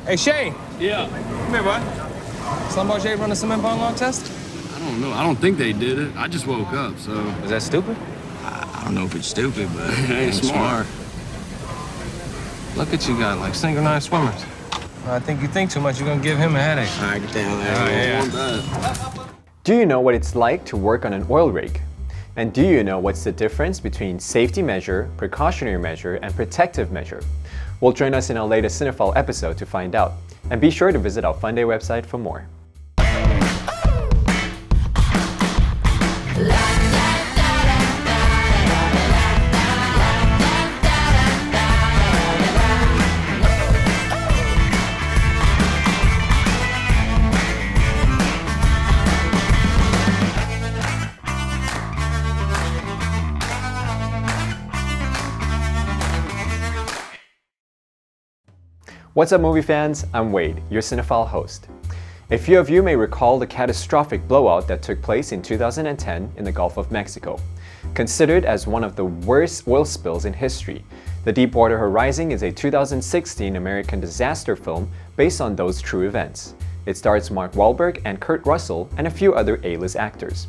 Hey, Shay. Yeah. Come here, bud. Slumbar Jay run a cement bond log test? I don't know. I don't think they did it. I just woke up, so... Is that stupid? I don't know if it's stupid, but it ain't smart. Look at you guys, like synchronized swimmers. I think you think too much, you're gonna give him a headache. All right, get down there. Oh, yeah. Want that. Do you know what it's like to work on an oil rig? And do you know what's the difference between safety measure, precautionary measure, and protective measure? Well, join us in our latest Cinephile episode to find out. And be sure to visit our FUNDAY website for more. What's up, movie fans? I'm Wade, your Cinephile host. A few of you may recall the catastrophic blowout that took place in 2010 in the Gulf of Mexico. Considered as one of the worst oil spills in history, the Deepwater Horizon is a 2016 American disaster film based on those true events. It stars Mark Wahlberg and Kurt Russell and a few other A-list actors.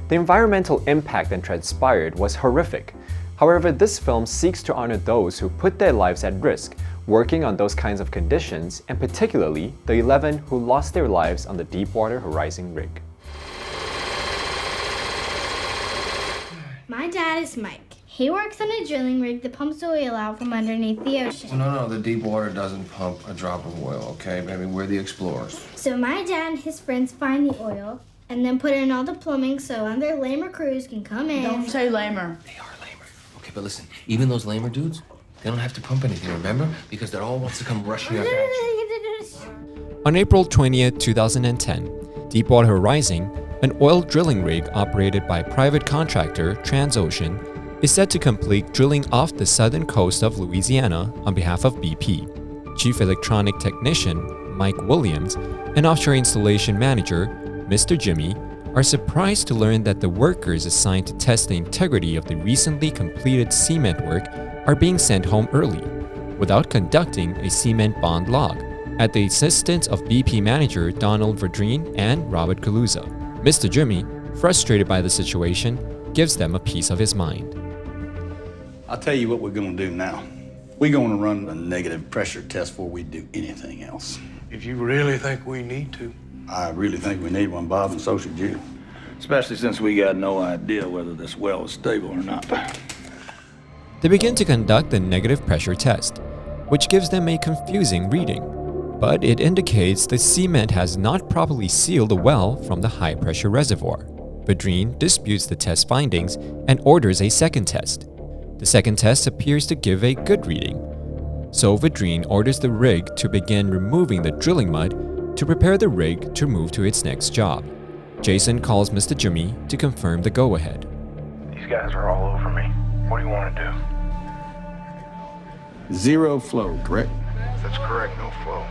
The environmental impact that transpired was horrific. However, this film seeks to honor those who put their lives at risk working on those kinds of conditions, and particularly the 11 who lost their lives on the Deepwater Horizon rig. My dad is Mike. He works on a drilling rig that pumps oil out from underneath the ocean. No, the Deepwater doesn't pump a drop of oil, okay, baby? We're the explorers. So my dad and his friends find the oil and then put in all the plumbing so other lamer crews can come in. Don't say lamer. They are lamer. Okay, but listen, even those lamer dudes, they don't have to pump anything, remember? Because they're all wants to come rushing out. On April 20th, 2010, Deepwater Horizon, an oil drilling rig operated by private contractor Transocean, is set to complete drilling off the southern coast of Louisiana on behalf of BP. Chief Electronic Technician Mike Williams and Offshore Installation Manager Mr. Jimmy are surprised to learn that the workers assigned to test the integrity of the recently completed cement work are being sent home early, without conducting a cement bond log, at the assistance of BP manager Donald Verdreen and Robert Kaluza. Mr. Jimmy, frustrated by the situation, gives them a piece of his mind. I'll tell you what we're gonna do now. We're gonna run a negative pressure test before we do anything else. If you really think we need to. I really think we need one, Bob, and so should you. Especially since we got no idea whether this well is stable or not. They begin to conduct the negative pressure test, which gives them a confusing reading, but it indicates the cement has not properly sealed the well from the high-pressure reservoir. Verdreen disputes the test findings and orders a second test. The second test appears to give a good reading, so Verdreen orders the rig to begin removing the drilling mud to prepare the rig to move to its next job. Jason calls Mr. Jimmy to confirm the go-ahead. These guys are all over me. What do you want to do? Zero flow, correct? That's correct, no flow.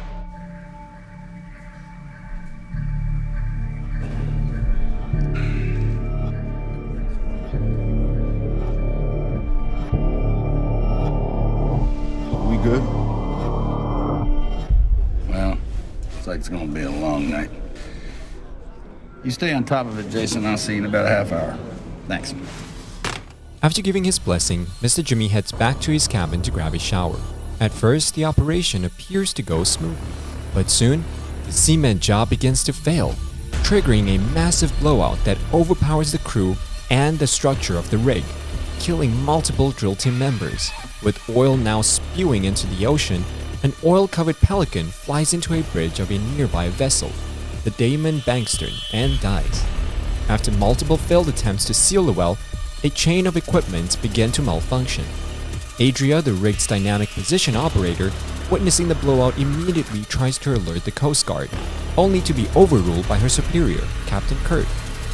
We good? Well, looks like it's gonna be a long night. You stay on top of it, Jason. I'll see you in about a half hour. Thanks. After giving his blessing, Mr. Jimmy heads back to his cabin to grab a shower. At first, the operation appears to go smoothly, but soon, the cement job begins to fail, triggering a massive blowout that overpowers the crew and the structure of the rig, killing multiple drill team members. With oil now spewing into the ocean, an oil-covered pelican flies into a bridge of a nearby vessel, the Damon Bankstern, and dies. After multiple failed attempts to seal the well, a chain of equipment began to malfunction. Adria, the rig's dynamic position operator, witnessing the blowout, immediately tries to alert the Coast Guard, only to be overruled by her superior, Captain Kurt,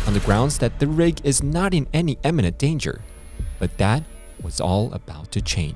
on the grounds that the rig is not in any imminent danger. But that was all about to change.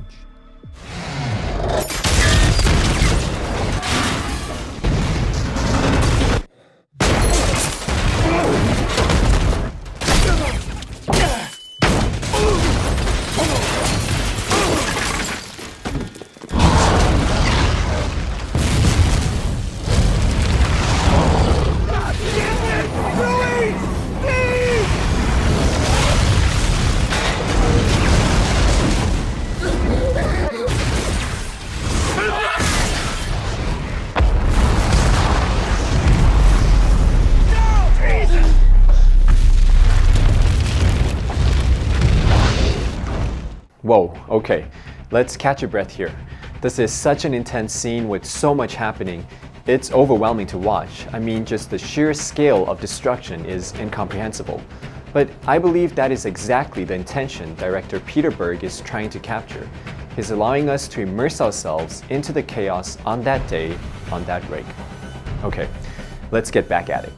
Whoa, okay, let's catch your breath here. This is such an intense scene with so much happening. It's overwhelming to watch. I mean, just the sheer scale of destruction is incomprehensible. But I believe that is exactly the intention director Peter Berg is trying to capture. He's allowing us to immerse ourselves into the chaos on that day, on that rig. Okay, let's get back at it.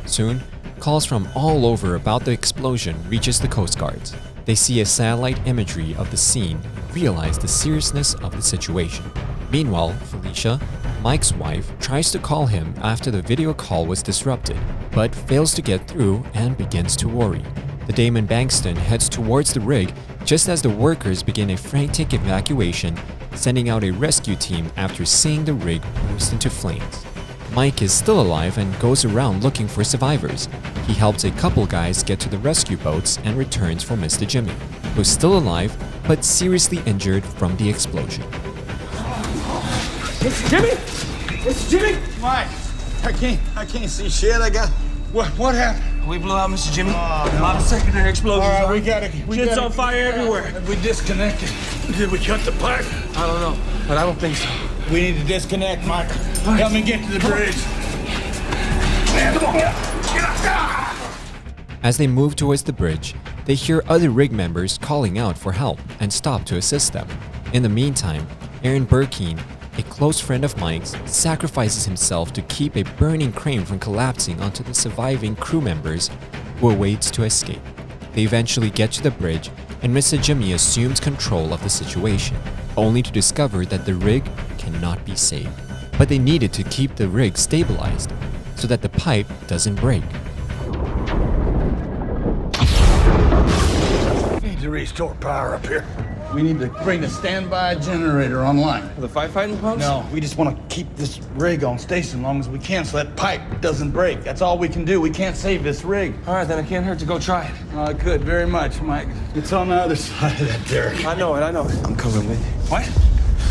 Soon, calls from all over about the explosion reaches the Coast Guards. They see a satellite imagery of the scene and realize the seriousness of the situation. Meanwhile, Felicia, Mike's wife, tries to call him after the video call was disrupted, but fails to get through and begins to worry. The Damon Bankston heads towards the rig just as the workers begin a frantic evacuation, sending out a rescue team after seeing the rig burst into flames. Mike is still alive and goes around looking for survivors. He helps a couple guys get to the rescue boats and returns for Mr. Jimmy, who's still alive but seriously injured from the explosion. Mr. Jimmy? Mr. Jimmy? Mike, I can't see shit. What happened? We blew out Mr. Jimmy. A lot of secondary explosions. All right, we gotta Shit's on fire everywhere. We disconnected. Did we cut the pipe? I don't know, but I don't think so. We need to disconnect, Mike. Help me get to the bridge. Man, come on. As they move towards the bridge, they hear other rig members calling out for help and stop to assist them. In the meantime, Aaron Burkeen, a close friend of Mike's, sacrifices himself to keep a burning crane from collapsing onto the surviving crew members who awaits to escape. They eventually get to the bridge and Mr. Jimmy assumes control of the situation, only to discover that the rig cannot be saved. But they needed to keep the rig stabilized so that the pipe doesn't break. We need to restore power up here. We need to bring the standby generator online. The firefighting pumps? No, we just want to keep this rig on station as long as we can so that pipe doesn't break. That's all we can do. We can't save this rig. All right, then it can't hurt to go try it. I could very much, Mike. It's on the other side of that derrick. I know it. I'm coming with you. What?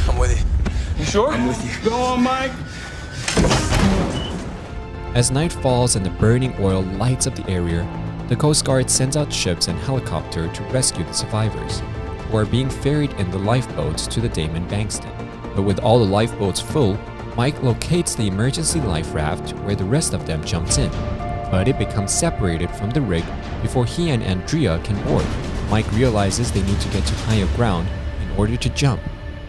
I'm with you. You sure? I'm with you. Go on, Mike. As night falls and the burning oil lights up the area, the Coast Guard sends out ships and helicopter to rescue the survivors, who are being ferried in the lifeboats to the Damon Bankston. But with all the lifeboats full, Mike locates the emergency life raft where the rest of them jumps in. But it becomes separated from the rig before he and Andrea can board. Mike realizes they need to get to higher ground in order to jump,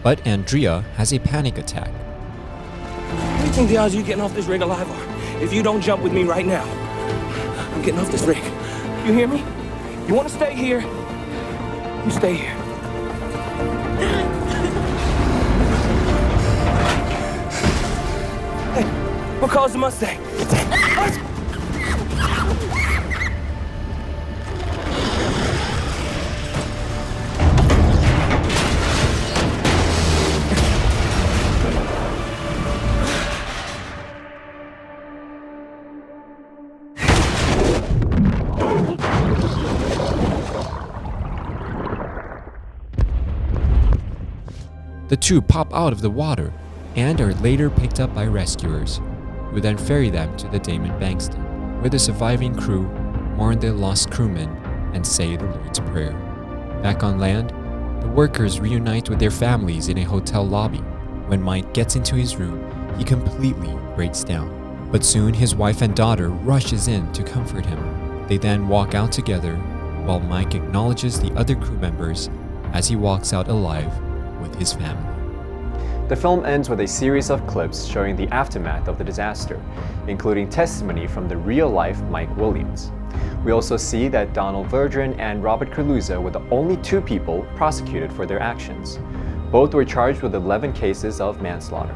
but Andrea has a panic attack. What do you think the odds of you getting off this rig alive are? If you don't jump with me right now, I'm getting off this rig. You hear me? You want to stay here? You stay here. Hey, what caused the Mustang? The two pop out of the water and are later picked up by rescuers, who then ferry them to the Damon Bankston, where the surviving crew mourn their lost crewmen and say the Lord's Prayer. Back on land, the workers reunite with their families in a hotel lobby. When Mike gets into his room, he completely breaks down. But soon his wife and daughter rushes in to comfort him. They then walk out together while Mike acknowledges the other crew members as he walks out alive with his family. The film ends with a series of clips showing the aftermath of the disaster, including testimony from the real-life Mike Williams. We also see that Donald Verdran and Robert Curluzza were the only two people prosecuted for their actions. Both were charged with 11 cases of manslaughter.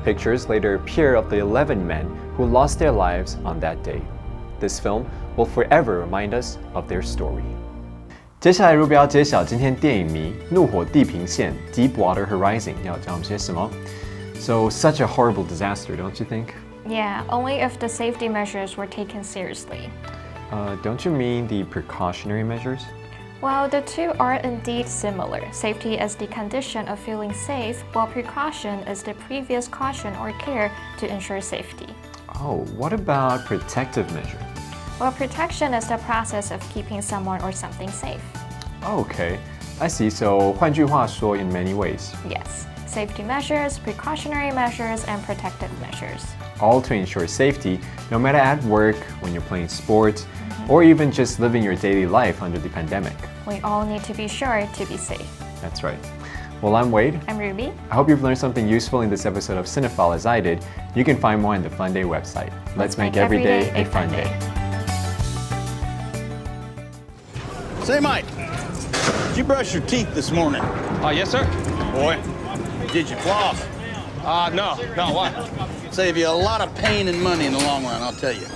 Pictures later appear of the 11 men who lost their lives on that day. This film will forever remind us of their story. 接下来如果要揭晓今天电影迷怒火地平线 Deepwater Horizon 要教我们些什么 So such a horrible disaster, don't you think? Yeah, only if the safety measures were taken seriously. Don't you mean the precautionary measures? Well, the two are indeed similar. Safety is the condition of feeling safe, while precaution is the previous caution or care to ensure safety. Oh, what about protective measure? Well, protection is the process of keeping someone or something safe. Oh, okay. I see. So 换句话说 in many ways. Yes, safety measures, precautionary measures, and protective measures. All to ensure safety, no matter at work, when you're playing sports, or even just living your daily life under the pandemic. We all need to be sure to be safe. That's right. Well, I'm Wade. I'm Ruby. I hope you've learned something useful in this episode of Cinephile as I did. You can find more on the FUNDAY website. Let's make every day a fun day. Say, Mike, did you brush your teeth this morning? Yes, sir. Boy, did you floss? No, what? Save you a lot of pain and money in the long run, I'll tell you.